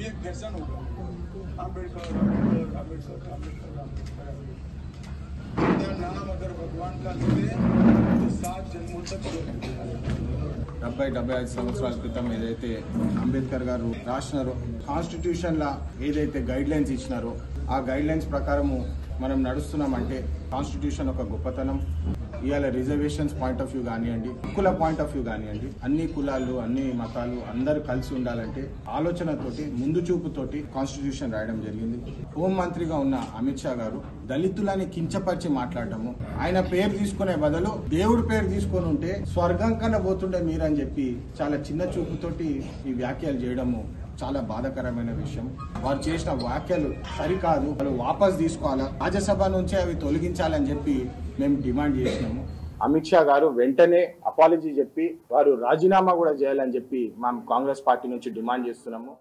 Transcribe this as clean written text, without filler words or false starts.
एक दर्शन होगा आम्बेडकर आम्बेडकर आम्बेडकर आम्बेडकर आम्बेडकर नाम अगर भगवान का ले तो 7 जन्मों तक 75 సంవత్సరాల క్రితం ఏదైతే అంబేద్కర్ గారు రాసినారో కాన్స్టిట్యూషన్ లా ఏదైతే గైడ్ లైన్స్ ఇచ్చినారో ఆ గైడ్ లైన్స్ ప్రకారము మనం నడుస్తున్నామంటే కాన్స్టిట్యూషన్ ఒక గొప్పతనం. ఇవాళ రిజర్వేషన్స్ పాయింట్ ఆఫ్ వ్యూ కానివ్వండి, హక్కుల పాయింట్ ఆఫ్ వ్యూ కానివ్వండి, అన్ని కులాలు అన్ని మతాలు అందరూ కలిసి ఉండాలంటే ఆలోచనతోటి ముందు చూపుతోటి కాన్స్టిట్యూషన్ రాయడం జరిగింది. హోంమంత్రిగా ఉన్న అమిత్ షా గారు దళితులని కించపరిచి మాట్లాడటము, ఆయన పేరు తీసుకునే బదులు దేవుడి పేరు తీసుకొని ఉంటే స్వర్గం కన్నా పోతుండే మీరని చెప్పి చాలా చిన్న చూపుతోటి ఈ వ్యాఖ్యలు చేయడము చాలా బాధాకరమైన విషయం. వారు చేసిన వ్యాఖ్యలు సరికాదు, వాళ్ళు వాపస్ తీసుకోవాలా, రాజ్యసభ నుంచే అవి తొలగించాలని చెప్పి మేము డిమాండ్ చేసినాము. అమిత్ షా గారు వెంటనే అపాలజీ చెప్పి వారు రాజీనామా కూడా చేయాలని చెప్పి మేము కాంగ్రెస్ పార్టీ నుంచి డిమాండ్ చేస్తున్నాము.